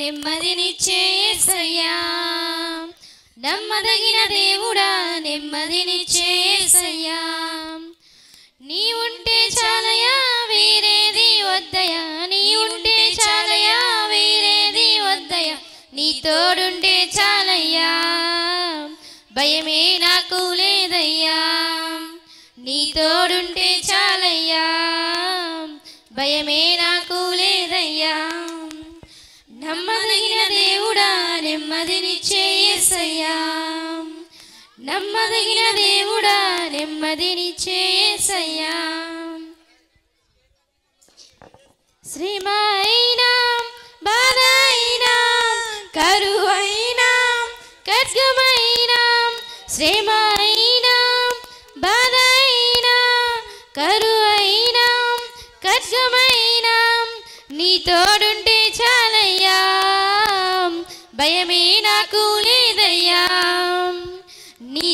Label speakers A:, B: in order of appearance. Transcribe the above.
A: నెమ్మదినిచ్చే యేసయ్యా నమ్మదగిన దేవుడా నెమ్మదినిచ్చే యేసయ్యా నీ ఉంటే చాలయా వేరేది వద్దయా నీ ఉంటే చాలయా వేరేది వద్దయా నీ తోడుంటే చాలయ్యా భయమే నాకు లేదయ్యా నీ తోడుంటే చాలయ్యా భయమే నాకు లేదయ్యా నమ్మదగిన దేవుడా నెమ్మదినిచ్చే యేసయ్యా నమ్మదగిన దేవుడా నెమ్మదినిచ్చే యేసయ్యా శ్రమైనా బాధైనా కరువైనా ఖడ్గమైనా శ్రమైనా బాధైనా కరువైనా ఖడ్గమైనా నీ తోడుంటే చాలయ్యా భయమే నాకు లేదయ్యా నీ